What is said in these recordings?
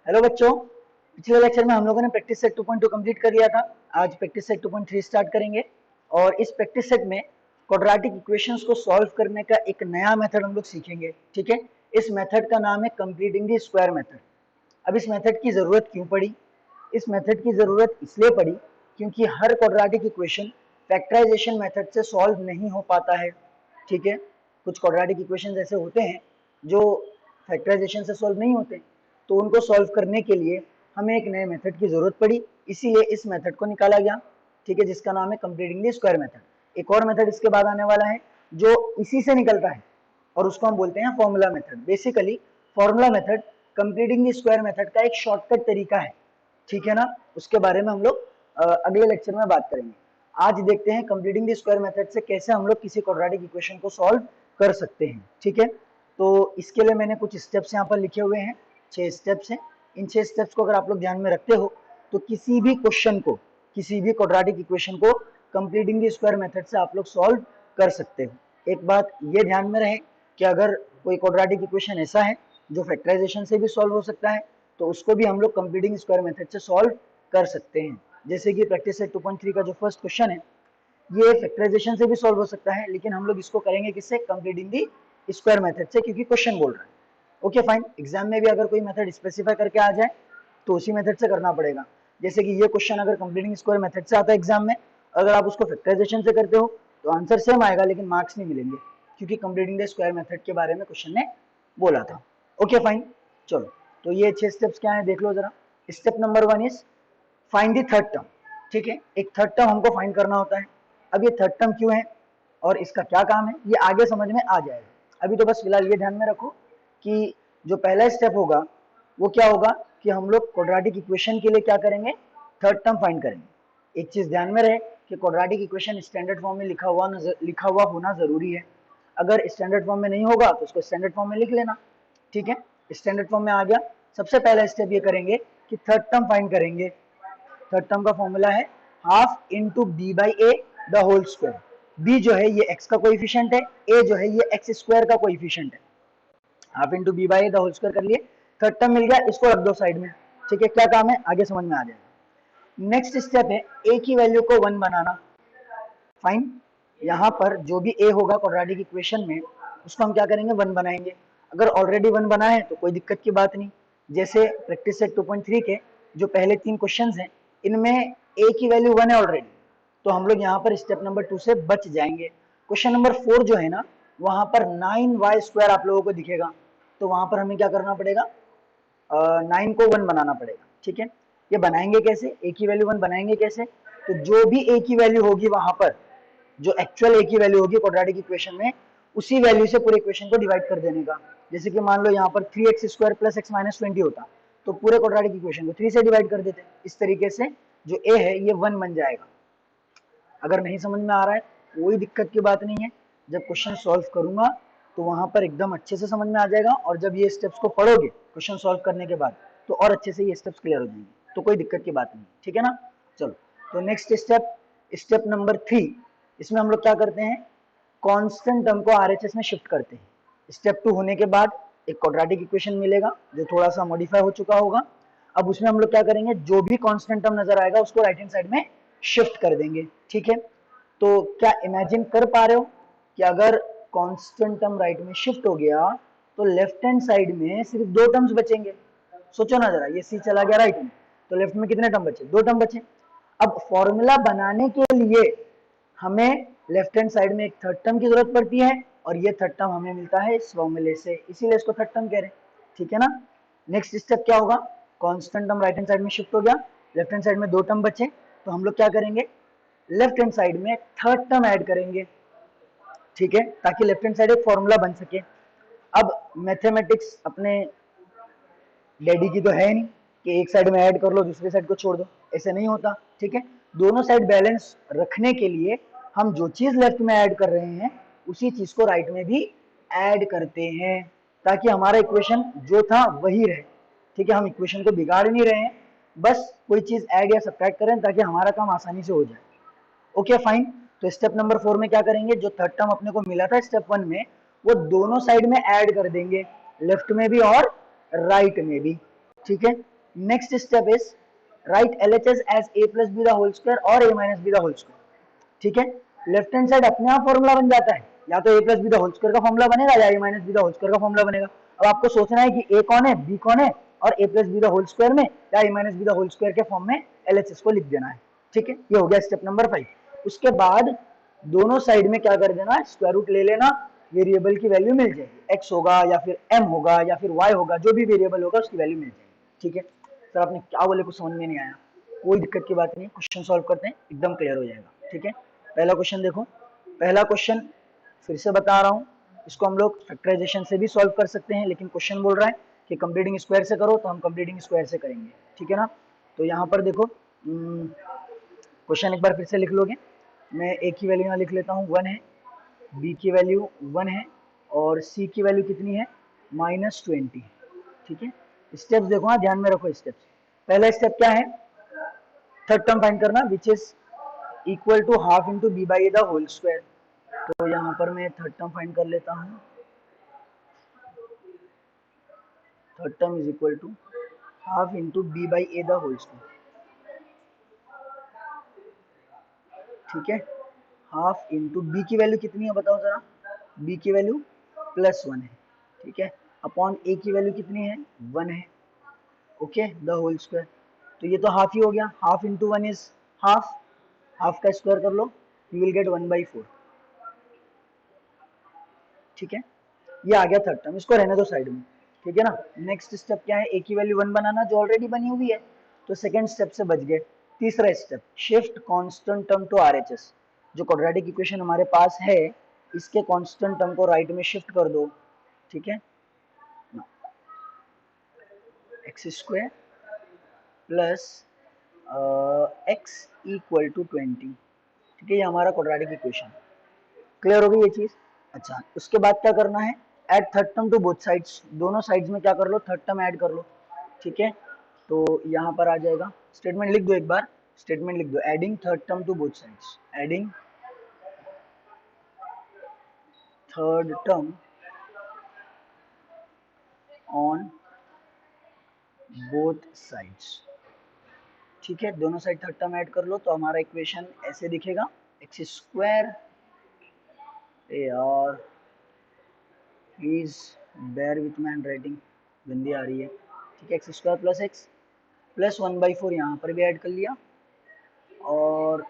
Hello बच्चों, पिछले lecture में हम लोगों ने प्रैक्टिस सेट 2.2 कंप्लीट कर लिया था। आज प्रैक्टिस सेट 2.3 स्टार्ट करेंगे और इस प्रैक्टिस सेट में क्वाड्रेटिक इक्वेशंस को सॉल्व करने का एक नया मेथड हम लोग सीखेंगे। ठीक है, इस मेथड का नाम है कंप्लीटिंग द स्क्वायर मेथड। अब इस मेथड की जरूरत क्यों पड़ी? इस मेथड की जरूरत इसलिए पड़ी क्योंकि हर क्वाड्रेटिक इक्वेशन फैक्टराइजेशन मेथड से सॉल्व नहीं हो पाता है। ठीक है, कुछ क्वाड्रेटिक इक्वेशन ऐसे होते हैं जो फैक्टराइजेशन से सॉल्व नहीं होते, तो उनको सॉल्व करने के लिए हमें एक नए मेथड की जरूरत पड़ी, इसीलिए इस मेथड को निकाला गया। ठीक है, जिसका नाम है कंप्लीटिंग द स्क्वायर मेथड। एक और मेथड इसके बाद आने वाला है जो इसी से निकलता है और उसको हम बोलते हैं formula method. Basically formula method completing the square method का एक शॉर्टकट तरीका है। ठीक है ना, उसके बारे में हम लोग अगले लेक्चर में बात करेंगे। आज देखते हैं कंप्लीटिंग द स्क्वायर मेथड से कैसे हम लोग किसी क्वाड्रेटिक इक्वेशन को सॉल्व कर सकते हैं। ठीक है, तो इसके लिए मैंने कुछ स्टेप्स यहाँ पर लिखे हुए हैं, 6 स्टेप्स हैं। इन 6 स्टेप्स को अगर आप लोग ध्यान में रखते हो तो किसी भी क्वेश्चन को, किसी भी क्वाड्रेटिक इक्वेशन को कंप्लीटिंग द स्क्वायर मेथड से आप लोग सॉल्व कर सकते हो। एक बात ये ध्यान में रहे कि अगर कोई क्वाड्रेटिक इक्वेशन ऐसा है जो फैक्टराइजेशन से भी सॉल्व हो सकता है तो उसको भी हम लोग कंप्लीटिंग स्क्वायर मेथड से सॉल्व कर सकते हैं। जैसे कि प्रैक्टिस सेट 2.3 का जो फर्स्ट क्वेश्चन है, ये फैक्टराइजेशन से भी सॉल्व हो सकता है, लेकिन हम लोग इसको करेंगे किससे? कंप्लीटिंग दी स्क्वायर मेथड से, क्योंकि क्वेश्चन बोल रहा है। ओके फाइन, एग्जाम में भी अगर कोई मेथड स्पेसिफाई करके आ जाए तो उसी मेथड से करना पड़ेगा। जैसे कि ये क्वेश्चन अगर कंप्लीटिंग स्क्वायर मेथड से आता है एग्जाम में, अगर आप उसको फैक्टराइजेशन से करते हो तो आंसर सेम आएगा लेकिन मार्क्स नहीं मिलेंगे, क्योंकि कंप्लीटिंग द स्क्वायर मेथड के बारे में क्वेश्चन ने बोला था। ओके फाइन, चलो तो ये 6 स्टेप्स क्या है देख लो जरा। Step number 1 is find the third term. ठीक है, एक थर्ड टर्म हमको फाइंड करना होता है। अब ये थर्ड टर्म क्यों है और इसका क्या काम है ये आगे समझ में आ जाएगा। अभी तो बस फिलहाल ये ध्यान में रखो कि जो पहला स्टेप होगा वो क्या होगा कि हम लोग क्वाड्रेटिक इक्वेशन के लिए क्या करेंगे? थर्ड टर्म फाइंड करेंगे। एक चीज ध्यान में रहे कि क्वाड्रेटिक इक्वेशन स्टैंडर्ड फॉर्म में लिखा हुआ होना जरूरी है। अगर स्टैंडर्ड फॉर्म में नहीं होगा तो उसको स्टैंडर्ड फॉर्म में लिख लेना। ठीक है, स्टैंडर्ड फॉर्म में आ गया। सबसे पहला स्टेप ये करेंगे कि थर्ड टर्म फाइंड करेंगे। थर्ड टर्म का फॉर्मूला है half into b by a the whole square. B जो है ये एक्स का कोएफिशिएंट है, ए जो है ये एक्स स्क्वायर का कोएफिशिएंट है। Half into b by a the whole square कर लिए, थर्ड टर्म मिल गया, इसको रख दो साइड में। ठीक है, क्या काम है आगे समझ में आ जाएगा। नेक्स्ट स्टेप है ए की वैल्यू को 1 बनाना। फाइन, यहाँ पर जो भी ए होगा क्वाड्रेटिक इक्वेशन में उसको हम क्या करेंगे? 1 बनाएंगे। अगर ऑलरेडी 1 बना है तो कोई दिक्कत की बात नहीं। जैसे प्रैक्टिस सेट 2.3 के जो पहले 3 क्वेश्चंस हैं इनमें ए की वैल्यू 1 है ऑलरेडी, तो हम लोग यहाँ पर स्टेप नंबर 2 से बच जाएंगे। क्वेश्चन नंबर 4 जो है ना, वहां पर 9y स्क्वायर आप लोगों को दिखेगा, तो वहां पर हमें क्या करना पड़ेगा? 9 को 1 बनाना पड़ेगा। ठीक है, ये बनाएंगे कैसे? ए की वैल्यू 1 बनाएंगे कैसे? तो जो भी ए की वैल्यू होगी वहां पर, जो एक्चुअल ए की वैल्यू होगी क्वाड्रेटिक इक्वेशन में, उसी वैल्यू से पूरे इक्वेशन को डिवाइड कर देने का। जैसे कि मान लो यहाँ पर 3x square plus x minus 20 होता, तो पूरे क्वाड्रेटिक इक्वेशन को 3 से डिवाइड कर देते। इस तरीके से जो ए है ये 1 बन जाएगा। अगर नहीं समझ में आ रहा है कोई दिक्कत की बात नहीं है, जब क्वेश्चन सॉल्व करूंगा तो वहां पर एकदम अच्छे से समझ में आ जाएगा, और जब ये स्टेप्स को पढ़ोगे क्वेश्चन सॉल्व करने के बाद तो और अच्छे से ये स्टेप्स क्लियर हो जाएंगे, तो कोई दिक्कत की बात नहीं। ठीक है ना, चलो तो नेक्स्ट स्टेप, स्टेप नंबर 3, इसमें हम लोग क्या करते हैं? कांस्टेंट टर्म को आरएचएस में शिफ्ट करते हैं। स्टेप 2 होने के बाद एक क्वाड्रेटिक इक्वेशन मिलेगा जो थोड़ा सा मॉडिफाई हो चुका होगा। अब उसमें हम लोग क्या करेंगे? जो भी कांस्टेंट टर्म नजर आएगा उसको राइट हैंड साइड में शिफ्ट कर देंगे। ठीक है, तो क्या इमेजिन कर पा रहे हो कि अगर कांस्टेंट टर्म राइट में शिफ्ट हो गया तो लेफ्ट हैंड साइड में सिर्फ 2 टर्म्स बचेंगे। सोचो ना जरा, ये सी चला गया राइट में, तो लेफ्ट में कितने टर्म बचे? 2 टर्म बचे। अब फॉर्मूला बनाने के लिए हमें लेफ्ट हैंड साइड में एक थर्ड टर्म की जरूरत पड़ती है, और ये थर्ड टर्म हमें मिलता है इस फॉर्मूले से, इसीलिए इसको थर्ड टर्म कह रहे हैं। ठीक है ना, नेक्स्ट स्टेप क्या होगा? Constant term right hand side में शिफ्ट हो गया, लेफ्ट हैंड साइड में 2 टर्म बचे, तो हम लोग क्या करेंगे? लेफ्ट हैंड साइड में थर्ड टर्म ऐड करेंगे। ठीक है, ताकि लेफ्ट हैंड साइड एक फॉर्मूला बन सके। अब मैथमेटिक्स अपने डैडी की तो है नहीं कि एक साइड में ऐड कर लो दूसरी साइड को छोड़ दो, ऐसे नहीं होता। ठीक है, दोनों साइड बैलेंस रखने के लिए हम जो चीज लेफ्ट में ऐड कर रहे हैं उसी चीज को राइट में भी ऐड करते हैं, ताकि हमारा इक्वेशन जो था वही रहे। ठीक है, हम इक्वेशन को बिगाड़ नहीं रहे हैं, बस कोई चीज ऐड या सब्ट्रैक्ट करें ताकि हमारा काम आसानी से हो जाए। ओके फाइन, तो स्टेप नंबर 4 में क्या करेंगे? जो थर्ड टर्म अपने को मिला था स्टेप 1 में, वो दोनों साइड में ऐड कर देंगे, लेफ्ट में भी और राइट में भी। ठीक है, next step is write LHS as a plus b the whole square और a minus b the whole square. ठीक है, लेफ्ट हैंड साइड अपने आप फॉर्मूला बन जाता है, या तो a plus b the whole square का फॉर्मूला बनेगा या a minus b the whole square का फॉर्मूला बनेगा। अब आपको सोचना है कि a कौन है, b कौन है, और a plus b the whole square में या a minus b the whole square के फॉर्म में LHS को लिख देना है। ठीक है, ये हो गया स्टेप नंबर 5। उसके बाद दोनों साइड में क्या कर देना, स्क्वायर रूट ले लेना, वेरिएबल की वैल्यू मिल जाएगी, x होगा या फिर m होगा या फिर y होगा, जो भी वेरिएबल होगा उसकी वैल्यू मिल जाएगी। ठीक है सर, आपने क्या बोले कुछ समझ में नहीं आया, कोई दिक्कत की बात नहीं, क्वेश्चन सॉल्व करते हैं एकदम क्लियर हो जाएगा। ठीक है, पहला क्वेश्चन देखो, पहला क्वेश्चन फिर से बता रहा हूँ, इसको हम लोग फैक्टराइजेशन से भी सॉल्व कर सकते हैं, लेकिन क्वेश्चन बोल रहा है कि कंप्लीटिंग स्क्वायर से करो, तो हम कंप्लीटिंग स्क्वायर से करेंगे। ठीक है ना, तो यहाँ पर देखो क्वेश्चन एक बार फिर से लिख लोगे, मैं ए की वैल्यू यहाँ लिख लेता हूँ 1 है, बी की वैल्यू 1 है और सी की वैल्यू कितनी है -20। ठीक है, स्टेप्स देखो, हाँ ध्यान में रखो स्टेप्स। पहला स्टेप क्या है, थर्ड टर्म फाइंड करना which is equal to half into b by a the whole square. तो यहाँ पर मैं थर्ड टर्म फाइंड कर लेता हूँ, third term is equal to half into b by a the whole square. ठीक है, हाफ इंटू बी की वैल्यू कितनी है बताओ जरा, बी की वैल्यू +1 है। ठीक है, अपॉन ए की वैल्यू कितनी है 1 है। ओके, द होल स्क्वायर, तो ये तो हाफ ही हो गया, half into 1 is half, half का स्क्वायर कर लो, यू विल गेट 1/4। ठीक है, ये आ गया थर्ड टर्म, इसको रहने दो साइड में। ठीक है ना, नेक्स्ट स्टेप क्या है, ए की वैल्यू 1 बनाना, जो ऑलरेडी बनी हुई है, तो सेकंड स्टेप से बच गए। तीसरा step, shift constant term to RHS, जो क्वाड्रेटिक इक्वेशन हमारे पास है, इसके कांस्टेंट टर्म को राइट में शिफ्ट कर दो। ठीक है, x square plus x equal to 20। ठीक है, ये हमारा क्वाड्रेटिक इक्वेशन, क्लियर हो गई ये चीज। अच्छा, उसके बाद क्या करना है, add third term to both sides, दोनों साइड्स में क्या कर लो, थर्ड टर्म ऐड कर लो। ठीक है, तो यहाँ पर आ जाएगा, स्टेटमेंट लिख दो एक बार, स्टेटमेंट लिख दो, adding third term to both sides, adding third term on both sides. ठीक है, दोनों साइड थर्ड टर्म ऐड कर लो, तो हमारा इक्वेशन ऐसे दिखेगा, एक्स स्क्वायर, यार please bear with my handwriting, गंदी आ रही है। ठीक है, x square plus x plus 1/4 यहाँ पर भी ऐड कर लिया, और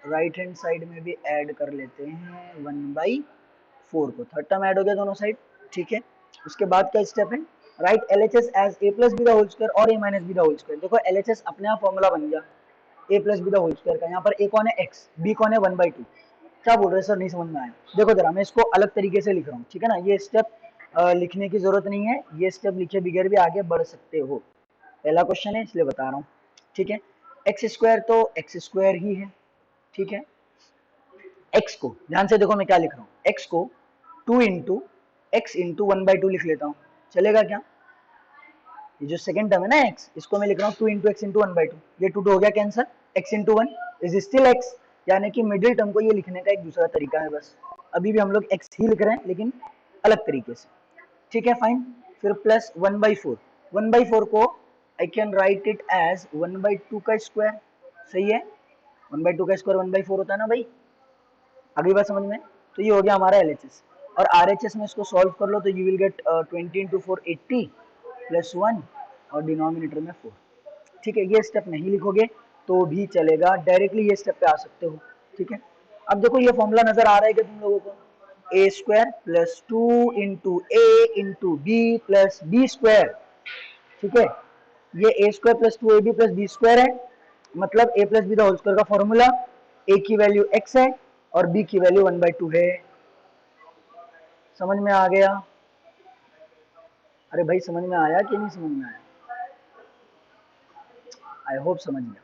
राइट हैंड साइड में भी ऐड कर लेते हैं 1/4 को, थर्ड टर्म ऐड हो गया दोनों साइड। ठीक है, उसके बाद क्या स्टेप है, write LHS as a plus b the whole square और a minus b the whole square. देखो LHS अपने आप फॉर्मूला बन गया a plus b the whole square का, यहाँ पर a कौन है x, b कौन है 1/2। क्या बोल रहे हैं सर, नहीं समझ में आया, देखो जरा मैं इसको अलग तरीके से लिख रहा हूँ। ठीक है ना, ये स्टेप लिखने की जरूरत नहीं है, ये स्टेप लिखे बगैर भी आगे बढ़ सकते हो, पहला क्वेश्चन है इसलिए बता रहा हूँ। ठीक है, एक्स स्क्वायर तो एक्स स्क्वायर ही है। ठीक है, x को ध्यान से देखो मैं क्या लिख रहा हूँ, x को 2 इंटू एक्स इंटू 1/2 लिख लेता हूँ, चलेगा क्या, ये जो सेकंड टर्म है ना x, इसको मैं लिख रहा हूँ 2 इंटू एक्स इंटू 1/2, ये 2 हो गया cancer, x into 1 is still x, यानी कि मिडिल टर्म को ये लिखने का एक दूसरा तरीका है, बस अभी भी हम लोग x ही लिख रहे हैं लेकिन अलग तरीके से। ठीक है, फाइन, फिर प्लस 1/4, 1/4 को I can write it as 1/2 का स्क्वायर, सही है, 1/2 का स्क्वायर 1/4 होता है ना भाई, अगली बात समझ में। तो ये हो गया हमारा LHS, और RHS में इसको सॉल्व कर लो, तो you will gate 20 into 4 80 plus 1 और डिनोमिनेटर में 4। ठीक है, ये स्टेप नहीं लिखोगे तो भी चलेगा, डायरेक्टली ये स्टेप पे आ सकते हो। ठीक है, अब देखो ये फॉर्मूला नजर आ रहा है क्या तुम लोगों को, a square plus 2 into a into b plus b square. ठीक है, ये a square plus 2ab plus b square है, मतलब a plus b the whole square का फॉर्मूला, a की वैल्यू x है और b की वैल्यू 1/2 है। समझ में आ गया, अरे भाई समझ में आया कि नहीं समझ में आया, आई होप समझ गया।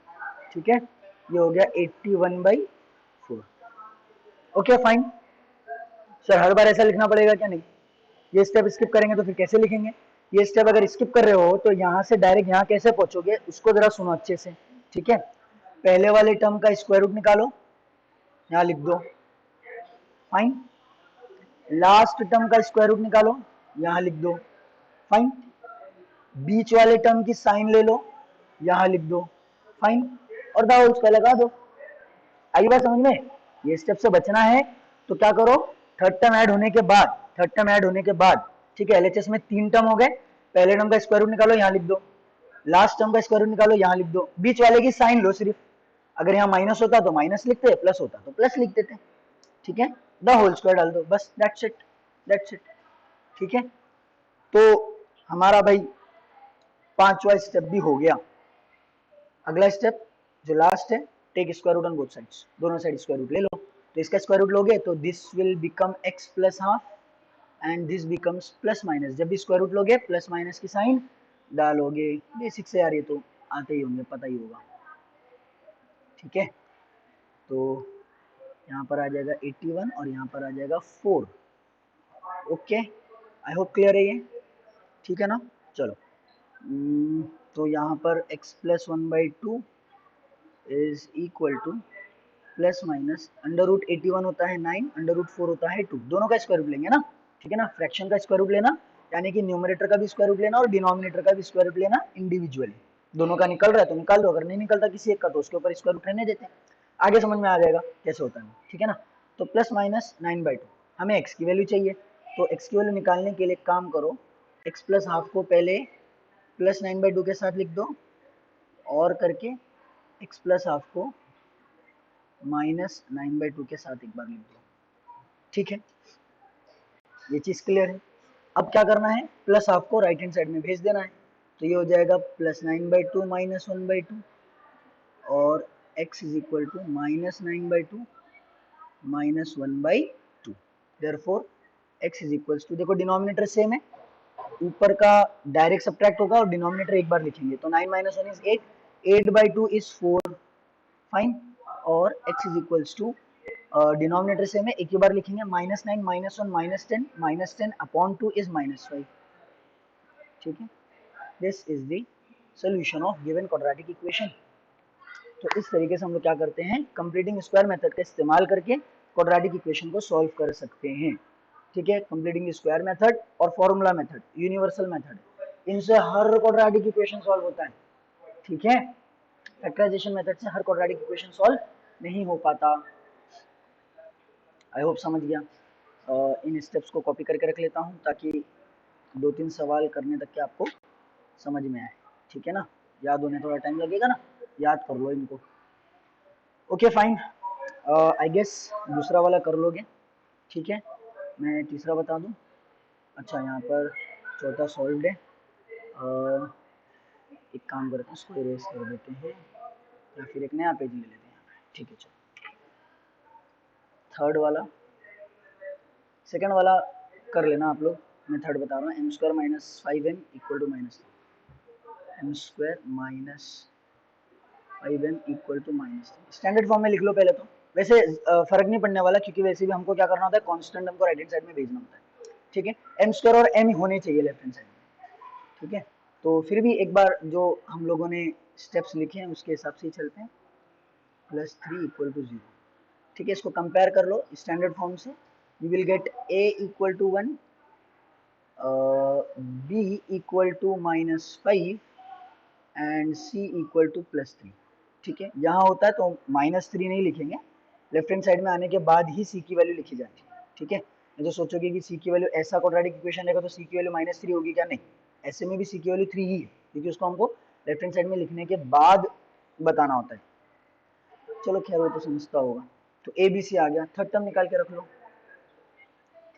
ठीक है, ये हो गया 81/4। ओके फाइन, सर हर बार ऐसा लिखना पड़ेगा क्या, नहीं, ये स्टेप स्किप करेंगे तो फिर कैसे लिखेंगे, ये स्टेप अगर स्किप कर रहे हो तो यहाँ से डायरेक्ट यहाँ कैसे पहुंचोगे, उसको जरा सुनो अच्छे से। ठीक है, पहले वाले टर्म का स्क्वायर रूट निकालो, यहाँ लिख दो, फाइन, लास्ट टर्म का स्क्वायर रूट निकालो, यहाँ लिख दो, फाइन, बीच वाले टर्म की साइन ले लो, यहां लिख दो, फाइन, और द होल स्क्वायर लगा दो। आई बात समझ में? ये स्टेप से बचना है तो क्या करो, थर्ड टर्म ऐड होने के बाद, थर्ड टर्म ऐड होने के बाद, ठीक है, एलएचएस में 3 टर्म हो गए, पहले टर्म का स्क्वायर रूट निकालो, यहां लिख दो, लास्ट टर्म का स्क्वायर रूट निकालो, यहां लिख दो, बीच वाले की साइन लो सिर्फ, अगर यहाँ माइनस होता तो माइनस लिखते, प्लस होता तो प्लस लिख देते, ठीक है, द होल स्क्वायर डाल दो, बस दैट्स इट, दैट्स इट, ठीक है। तो हमारा भाई पांचवा स्टेप भी हो गया। अगला स्टेप जो लास्ट है, take square root on both sides, दोनों साइड स्क्वायर रूट ले लो, तो इसका स्क्वायर रूट लोगे तो this will become x plus half and this becomes plus minus, जब भी स्क्वायर रूट लोगे प्लस माइनस की साइन डालोगे, बेसिक से यार ये तो आते ही होंगे, पता ही होगा, ठीक है। तो यहाँ पर आ जाएगा 81 और यहाँ पर आ जाएगा 4, ओके, आई होप क्लियर है ये, ठीक है ना। चलो तो यहाँ पर x plus 1/2 is equal to plus minus under root 81 होता है 9, अंडर रूट 4 होता है 2, दोनों का स्क्वायर रूट लेंगे ना, ठीक है ना, फ्रैक्शन का स्क्वायर रूट लेना, यानी कि न्यूमरेटर का भी स्क्वायर रूट लेना और डिनोमिनेटर का भी स्क्वायर रूट लेना इंडिविजुअली, दोनों का निकल रहा है तो निकाल दो, अगर नहीं निकलता किसी एक का तो उसके ऊपर स्क्वायर रूट रहने देते हैं, आगे समझ में आ जाएगा कैसे होता है, ठीक है ना। तो प्लस माइनस 9/2, हमें x की वैल्यू चाहिए, तो x की वैल्यू निकालने के लिए काम करो, x प्लस हाफ को पहले प्लस 9/2 के साथ लिख दो, और करके x प्लस हाफ को माइनस 9/2 के साथ एक बार लिख दो, ठीक है, ये चीज क्लियर है। अब क्या करना है, प्लस हाफ को राइट हैंड साइड में भेज देना है, तो ये हो जाएगा प्लस 9/2 माइनस 1/2 और x is equal to minus 9/2 minus 1/2, therefore x is equal to, देखो डिनोमिनेटर सेम है, ऊपर का डायरेक्ट सब्ट्रैक्ट होगा और डिनोमिनेटर एक बार लिखेंगे, तो 9 माइनस 1 इज 8, 8/2 इज 4, फाइन, और x is equals to, denominator से में एक ही बार लिखेंगे, -9 -1 -10 अपॉन 2 इज -5, ठीक है, this is the solution of given quadratic equation. तो इस तरीके से हम लोग क्या करते हैं, कंप्लीटिंग स्क्वायर मेथड का इस्तेमाल करके क्वाड्रेटिक इक्वेशन को सॉल्व कर सकते हैं, ठीक है, कंप्लीटिंग स्क्वायर मेथड और फॉर्मूला मेथड, यूनिवर्सल मेथड, इनसे हर क्वाड्रेटिक इक्वेशन सॉल्व होता है, ठीक है, फैक्टराइजेशन मेथड से हर क्वाड्रेटिक इक्वेशन सॉल्व नहीं हो पाता। आई होप समझ गया। इन स्टेप्स को कॉपी करके रख लेता हूँ ताकि 2-3 सवाल करने तक के आपको समझ में आए, ठीक है ना, याद होने थोड़ा टाइम लगेगा ना, याद कर लो इनको, ओके फाइन। आई गेस दूसरा वाला कर लोगे, ठीक है, मैं तीसरा बता दूँ, अच्छा यहाँ पर चौथा सॉल्व है, एक काम करते हैं इसको इरेज कर देते हैं या फिर एक नया पेज ले लेते हैं, ठीक है, चलो थर्ड वाला, सेकंड वाला कर लेना आप लोग, मैं थर्ड बता रहा हूँ, m square minus 5m equal to minus m square minus 5m equal to minus, standard form में लिख लो पहले तो, वैसे फर्क नहीं पड़ने वाला क्योंकि वैसे भी हमको क्या करना होता है, कांस्टेंट हमको राइट हैंड साइड में भेजना होता है, ठीक है, एम स्क्वायर और m होने चाहिए लेफ्ट हैंड साइड में, ठीक है, तो फिर भी एक बार जो हम लोगों ने स्टेप्स लिखे हैं उसके हिसाब से ही चलते हैं, +3 इक्वल टू 0, ठीक है, इसको कंपेयर कर लो स्टैंडर्ड फॉर्म से, you will get a equal to 1, b equal to -5 and c equal to +3, ठीक है, यहाँ होता है तो -3 नहीं लिखेंगे, लेफ्ट हैंड साइड में आने के बाद ही c की वैल्यू लिखी जाती है, ठीक है, नहीं तो सोचोगे कि c की वैल्यू, ऐसा क्वाड्रेटिक इक्वेशन रहेगा तो c की वैल्यू -3 होगी क्या, नहीं, ऐसे में भी c की वैल्यू 3 ही है, क्योंकि उसको हमको लेफ्ट हैंड साइड में लिखने के बाद बताना होता है, चलो खैर वो तो समझता होगा। तो ए बी सी आ गया, थर्ड टर्म निकाल के रख लो,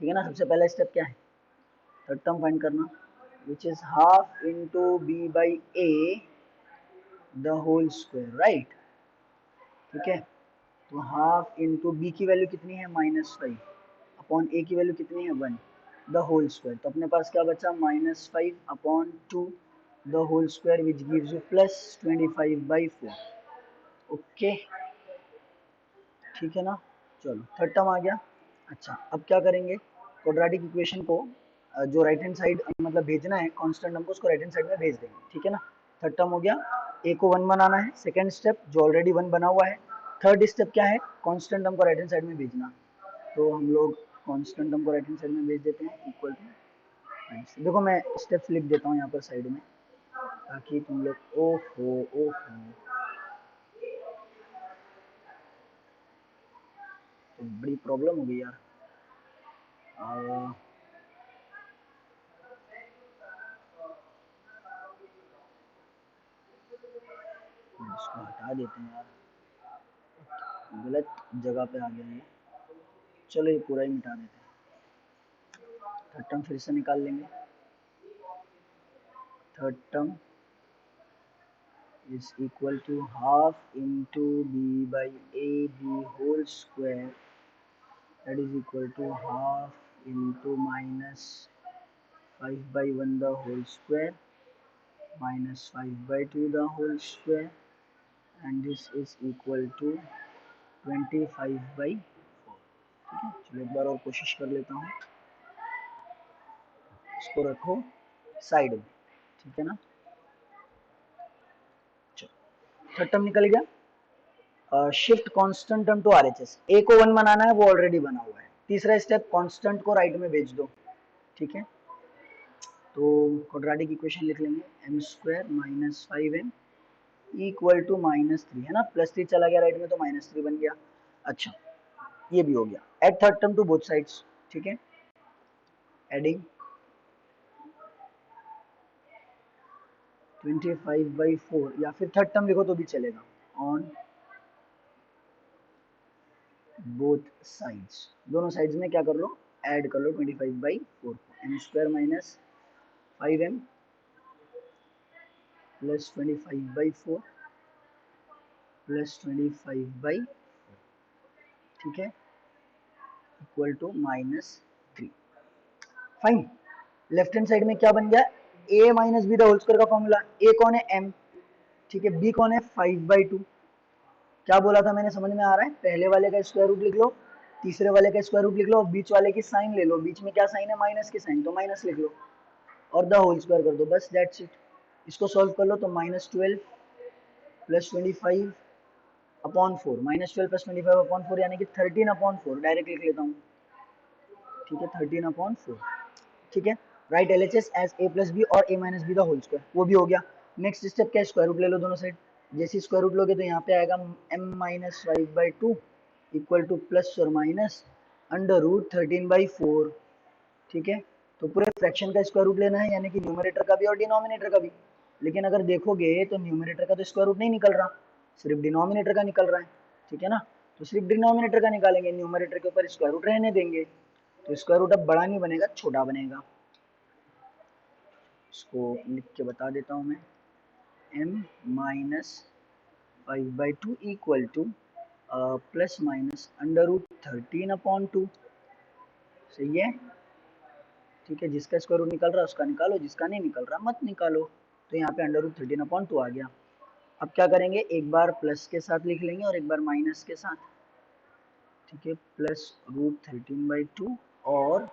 ठीक है ना, सबसे पहला स्टेप क्या है, थर्ड टर्म फाइंड करना, which is half into b by a the whole square, right, ठीक है, तो हाफ इंटू बी की वैल्यू कितनी है -5 अपॉन ए की वैल्यू कितनी है 1 द होल स्क्वायर, तो अपने पास क्या बचा -5 upon 2 the whole square which gives you +25/4, okay, ठीक है ना, चलो थर्ड टर्म आ गया। अच्छा अब क्या करेंगे, क्वाड्रेटिक इक्वेशन को जो राइट हैंड साइड मतलब भेजना है कांस्टेंट हमको, उसको राइट हैंड साइड में भेज देंगे, ठीक है ना, थर्ड टर्म हो गया, ए को 1 बनाना है, सेकंड स्टेप जो ऑलरेडी 1 बना हुआ है, थर्ड स्टेप क्या है, कांस्टेंट हमको राइट हैंड साइड में भेजना, तो हम लोग कांस्टेंट हमको राइट हैंड साइड में भेज देते हैं इक्वल टू, देखो मैं स्टेप्स लिख देता हूँ यहाँ पर साइड में, ताकि तुम लोग ओहो ओहो, तो बड़ी प्रॉब्लम हो गई यार। इसको हटा देते हैं यार, गलत जगह पे आ गया ये। चलो ये पूरा ही मिटा देते हैं। थर्ड टर्म फिर से निकाल लेंगे। Third term is equal to half into b by ab whole square, that is equal to half into minus 5 by 1 the whole square minus 5 by 2 the whole square, and this is equal to 25 by 4। ठीक है, चलो एक बार और कोशिश कर लेता हूँ। इसको रखो साइड में, ठीक है ना। चलो थर्ड टर्म निकल गया। Shift constant term to RHS, a को 1 बनाना है, वो ऑलरेडी बना हुआ है। तीसरा स्टेप, कांस्टेंट को राइट में भेज दो, ठीक है। तो क्वाड्रेटिक इक्वेशन लिख लेंगे, m square minus 5m equal to -3, है ना। +3 चला गया राइट में तो -3 बन गया। अच्छा ये भी हो गया। Add third term to both sides, ठीक है। एडिंग 25/4, या फिर थर्ड टर्म लिखो तो भी चलेगा, ऑन बोथ साइड्स। दोनों साइड्स में क्या कर लो, ऐड कर लो 25/4। M square minus 5m plus 25/4 plus 25/4, ठीक है, equal to -3। Fine. Left hand side में क्या बन गया, a minus b the whole square का फॉर्मूला। a कौन है, m, ठीक है। b कौन है, 5/2। क्या बोला था मैंने, समझ में आ रहा है। पहले वाले का स्क्वायर रूट लिख लो, तीसरे वाले का स्क्वायर रूट लिख लो, और बीच वाले की साइन ले लो। बीच में क्या साइन है, माइनस की साइन, तो माइनस लिख लो और द होल स्क्वायर कर दो, बस दैट्स इट। इसको सॉल्व कर लो तो -12 प्लस 25 अपॉन 4, -12 प्लस 25 अपॉन 4 यानी कि 13/4, डायरेक्ट लिख लेता हूँ, ठीक है, 13/4, ठीक है। Write LHS as a plus b और a minus b the whole square, वो भी हो गया। नेक्स्ट स्टेप क्या, स्क्वायर रूट ले लो दोनों साइड। जैसे स्क्वायर रूट लोगे तो यहाँ पे आएगा m minus 5/2 equal to plus और माइनस √13/4, ठीक है। तो पूरे फ्रैक्शन का स्क्वायर रूट लेना है, यानी कि न्यूमरेटर का भी और डिनोमिनेटर का भी। लेकिन अगर देखोगे तो न्यूमरेटर का तो स्क्वायर रूट नहीं निकल रहा, सिर्फ डिनोमिनेटर का निकल रहा है, ठीक है ना। तो सिर्फ डिनोमिनेटर का निकालेंगे, न्यूमरेटर के ऊपर स्क्वायर रूट रहने देंगे। तो स्क्वायर रूट अब बड़ा नहीं बनेगा, छोटा बनेगा। इसको लिख के बता देता हूँ मैं, m minus 5/2 equal to plus minus √13/2, सही है, ठीक है। जिसका स्क्वायर रूट निकल रहा है उसका निकालो, जिसका नहीं निकल रहा मत निकालो। तो यहाँ पे √13/2 आ गया। अब क्या करेंगे, एक बार प्लस के साथ लिख लेंगे और एक बार माइनस के साथ, ठीक है। प्लस √13/2 और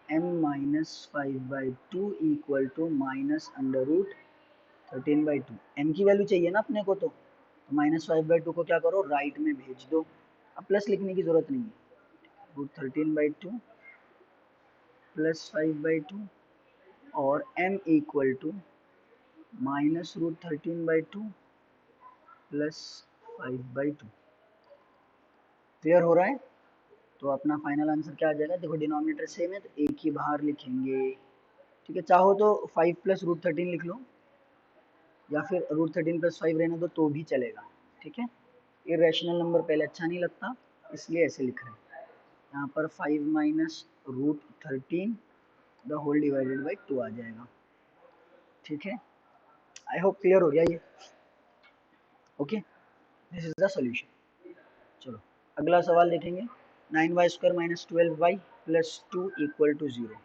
m minus 5/2 equal to minus √13/2। m की वैल्यू चाहिए ना अपने को, तो -5/2 को क्या करो, राइट में भेज दो। अब प्लस लिखने की जरूरत नहीं है। √13/2 प्लस 5/2 और m equal to -√13/2 plus 5/2। Clear हो रहा है। तो अपना फाइनल आंसर क्या आ जाएगा, देखो डिनोमिनेटर सेम है तो एक ही बाहर लिखेंगे, ठीक है। चाहो तो 5 प्लस √13 लिख लो, या फिर √13 प्लस 5 रहने दो तो भी चलेगा, ठीक है। इरेशनल नंबर पहले अच्छा नहीं लगता, इसलिए ऐसे लिख रहे हैं। यहाँ पर 5 minus √13 the whole divided by 2 आ जाएगा, ठीक है। आई होप क्लियर हो गया ये, okay. This is the solution. चलो अगला सवाल देखेंगे। 9y² minus 12y plus 2 equal to 0।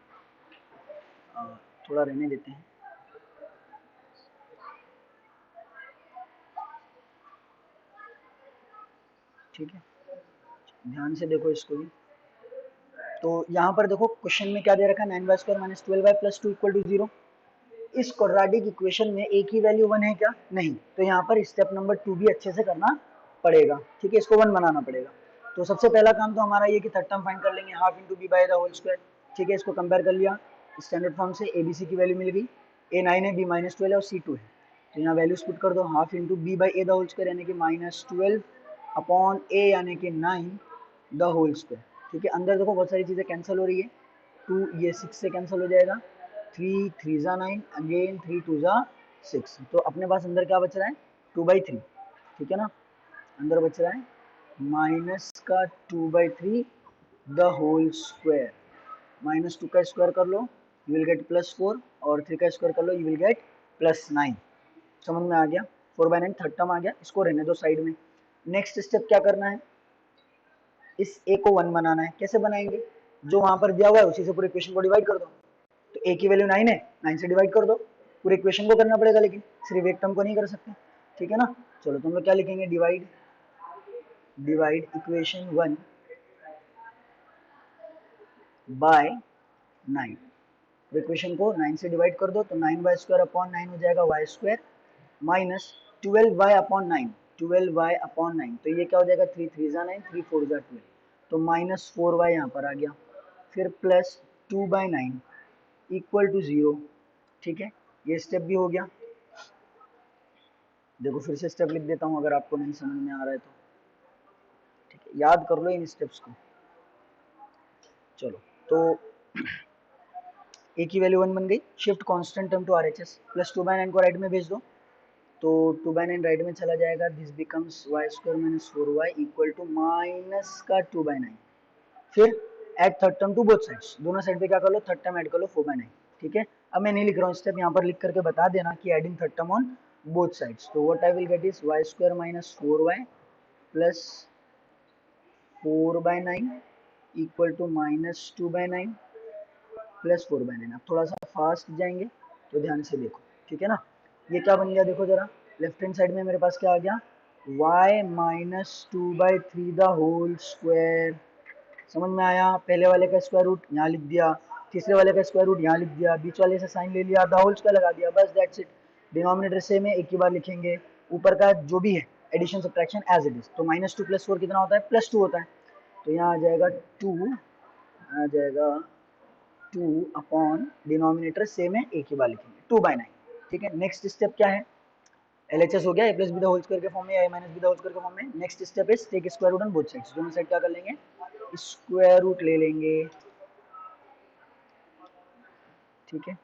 थोड़ा रहने देते हैं, ठीक है। ध्यान से देखो इसको भी। तो यहाँ पर देखो क्वेश्चन में क्या दे रखा है, 9y² minus 12y plus 2 equal to 0। इस क्वाड्रेटिक इक्वेशन में एक ही वैल्यू 1 है क्या, नहीं। तो यहाँ पर स्टेप नंबर 2 भी अच्छे से करना पड़ेगा, ठीक है। इसको 1 बनाना पड़ेगा। तो सबसे पहला काम तो हमारा ये कि थर्ड टर्म फाइंड कर लेंगे, half into b by the whole square, ठीक है। इसको कंपेयर कर लिया, स्टैंडर्ड फॉर्म से ABC की वैल्यू मिल गई, A9 है, B -12 है और C2 है, तो यहाँ वैल्यूज पुट कर दो, half into b by a the whole square यानी कि -12 अपॉन ए यानी कि 9 द होल स्क्वायर। ठीक है, अंदर देखो बहुत सारी चीज़ें कैंसिल हो रही है, 2 ये 6 से कैंसिल हो जाएगा, 3 3 ज़ा 9 अगेन 3 2 ज़ा 6, तो अपने पास अंदर क्या बच रहा है 2/3। ठीक है ना, अंदर बच रहा है माइनस का 2/3 द होल स्क्वायर, -2 का स्क्वायर कर लो यू विल गेट +4 और 3 का स्क्वायर कर लो यू विल गेट +9। समझ में आ गया, 4/9 थर्ड टर्म आ गया, इसको रहने दो साइड में। नेक्स्ट स्टेप क्या करना है, इस a को 1 बनाना है। कैसे बनाएंगे, जो वहां पर दिया हुआ है उसी से पूरे इक्वेशन को डिवाइड कर दो। तो a की वैल्यू 9 है, 9 से डिवाइड कर दो, पूरे इक्वेशन को करना पड़ेगा लेकिन सिर्फ एक टर्म को नहीं कर सकते। ठीक है ना, चलो तो हम लोग क्या लिखेंगे, डिवाइड इक्वेशन 1 बाय 9। इक्वेशन को 9 से डिवाइड कर दो तो 9y² अपॉन 9 हो जाएगा y² माइनस 12y/9, 12y/9, तो ये क्या हो जाएगा 3 3 ज़ा 9 3 4 ज़ा 12, तो -4y यहाँ पर आ गया, फिर प्लस 2/9 इक्वल टू 0। ठीक है, ये स्टेप भी हो गया। देखो फिर से स्टेप लिख देता हूँ अगर आपको नहीं समझ में आ रहा है तो। ठीक है, याद कर लो इन स्टेप्स को। चलो तो a की वैल्यू 1 बन गई, shift constant term to RHS, plus 2/9 को राइट में भेज दो, तो 2/9 राइट में चला जाएगा, this becomes y² - 4y equal to minus का 2/9। फिर add third term to both sides, दोनों साइड पे क्या कर लो थर्ड टर्म ऐड कर लो 4/9। ठीक है, अब मैं नहीं लिख रहा हूँ स्टेप, यहाँ पर लिख करके बता देना कि adding third term on both sides, तो what I will get is y² - 4y plus 4/9 equal to -2/9 plus 4/9। अब थोड़ा सा फास्ट जाएंगे तो ध्यान से देखो। ठीक है ना, ये क्या बन गया देखो जरा, लेफ्ट हैंड साइड में मेरे पास क्या आ गया, y - 2/3 द होल स्क्वायर। समझ में आया, पहले वाले का स्क्वायर रूट यहाँ लिख दिया, तीसरे वाले का स्क्वायर रूट यहाँ लिख दिया, बीच वाले से साइन ले लिया, द होल स्क्वायर लगा दिया, बस दैट्स इट। डिनोमिनेटर सेम है, एक ही बार लिखेंगे, ऊपर का जो भी है addition subtraction as it is, तो -2 + 4 कितना होता है +2 होता है, तो यहाँ आ जाएगा 2, आ जाएगा 2 अपॉन डिनोमिनेटर सेम है एक ही बार लिखेंगे 2/9। ठीक है, नेक्स्ट स्टेप क्या है, LHS हो गया, a + b the whole square के फॉर्म में, a - b the whole square के फॉर्म में। Next step is take square root on both sides, दोनों साइड क्या कर लेंगे स्क्वायर रूट ले लेंगे। ठीक है,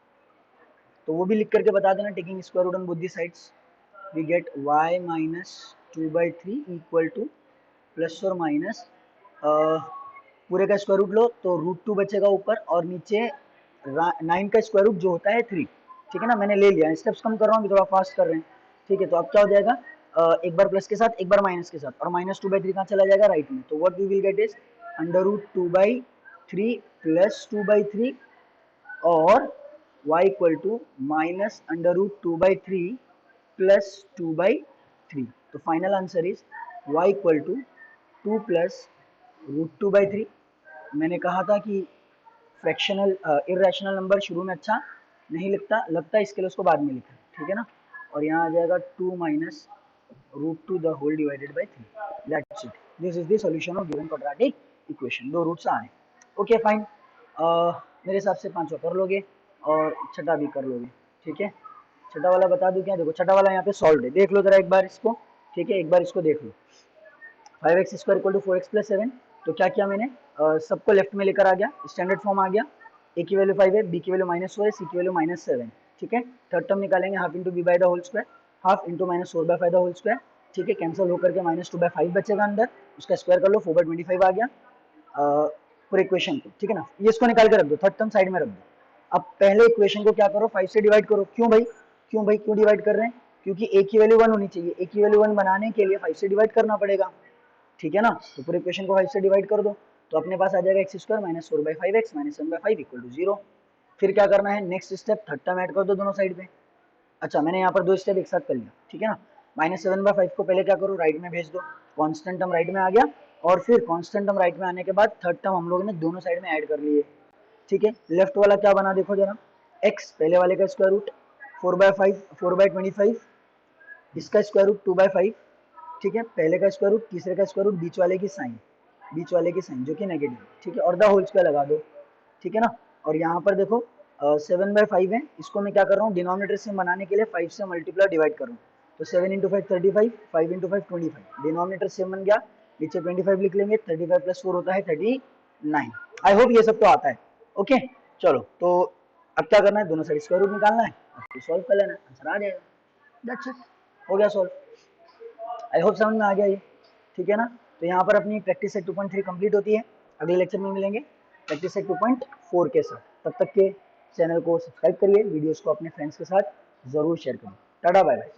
तो वो भी लिख करके बता देना, taking square root on both the sides we get y - 2/3 equal to plus और माइनस, पूरे का स्क्वायर रूट लो तो √2 बचेगा ऊपर, और नीचे 9 का स्क्वायर रूट जो होता है 3। ठीक है ना, मैंने ले लिया, स्टेप्स कम कर रहा हूँ, थोड़ा फास्ट कर रहे हैं। ठीक है, तो अब क्या हो जाएगा, एक बार प्लस के साथ एक बार माइनस के साथ, और -2/3 कहाँ चला जाएगा राइट में, तो what we will get is √2/3 plus 2/3 और y इक्वल टू -√2/3 प्लस 2/3, तो final answer is y equal to 2 plus √2/3। मैंने कहा था कि फ्रैक्शनल इरेशनल नंबर शुरू में अच्छा नहीं लगता इसके लिए उसको बाद में लिखा। ठीक है ना, और यहाँ आ जाएगा 2 minus √2 the whole divided by 3, that's it, this is the solution of given quadratic equation. दो रूट्स आए, ओके फाइन, मेरे हिसाब से पांचवा कर लोगे और छठा भी कर लोगे। ठीक है, छठा वाला बता दूं क्या, देखो छठा वाला यहाँ पे सॉल्व है, देख लो जरा एक बार इसको। ठीक है, एक बार इसको देख लो, 5x² equal to 4x plus 7, तो क्या किया मैंने, सबको लेफ्ट में लेकर आ गया, स्टैंडर्ड फॉर्म आ गया, a की वैल्यू 5 है, b की वैल्यू -4 है, c की वैल्यू -7। ठीक है, थर्ड टर्म निकालेंगे, half into b by the whole square, half into -4/5 the whole square. ठीक है, कैंसिल होकर के -2/5 बचेगा अंदर, उसका स्क्वायर कर लो, 4/25 आ गया पूरे इक्वेशन को। ठीक है ना, ये इसको निकाल के रख दो, थर्ड टर्म साइड में रख दो। अब पहले इक्वेशन को क्या करो 5 से डिवाइड करो, क्यों भाई क्यों डिवाइड कर रहे हैं, क्योंकि a की वैल्यू 1 होनी चाहिए, a की वैल्यू 1 बनाने के लिए 5 से डिवाइड करना पड़ेगा। ठीक है ना, तो पूरे इक्वेशन को 5 से डिवाइड कर दो, तो अपने पास आ जाएगा x² - 4/5x - 7/5 इक्वल टू 0। फिर क्या करना है, next step third term add कर दो दोनों साइड पे। अच्छा, मैंने यहाँ पर दो स्टेप एक साथ कर लिया। ठीक है ना, -7/5 को पहले क्या करो राइट में भेज दो, कांस्टेंट टर्म राइट में आ गया, और फिर कांस्टेंट टर्म राइट में आने के बाद थर्ड टर्म हम लोगों ने दोनों साइड में ऐड कर लिए। ठीक है, लेफ्ट वाला क्या बना देखो जरा, x पहले वाले का स्क्वायर रूट 4/25, इसका स्क्वायर रूट 2/5। ठीक है, पहले का स्क्वायर रूट, तीसरे का स्क्वायर रूट, बीच वाले की साइन जो कि नेगेटिव। ठीक है, और द होल स्क्वायर लगा दो। ठीक है ना, और यहाँ पर देखो 7/5 है, इसको मैं क्या कर रहा हूँ डिनोमिनेटर से बनाने के लिए 5 से मल्टीप्लाई डिवाइड करूँ। तो 7 इंटू 5 35, 5 इंटू 5 25, डिनोमिनेटर 7 बन गया, नीचे 25 लिख लेंगे, 35 प्लस 4 होता है 39। आई होप ये सब तो आता है। ओके चलो, तो अब क्या करना है, दोनों साइड स्क्वायर रूट निकालना है, अब सॉल्व कर लेना है, आंसर आ जाएगा। दैट्स इट, हो गया सॉल्व। आई होप समझ में आ गया ये, ठीक है ना। तो यहाँ पर अपनी प्रैक्टिस सेट 2.3 कंप्लीट होती है। अगले लेक्चर में मिलेंगे प्रैक्टिस सेट 2.4 के साथ। तब तक के चैनल को सब्सक्राइब करिए, वीडियोस को अपने फ्रेंड्स के साथ जरूर शेयर करिए। Tata bye bye.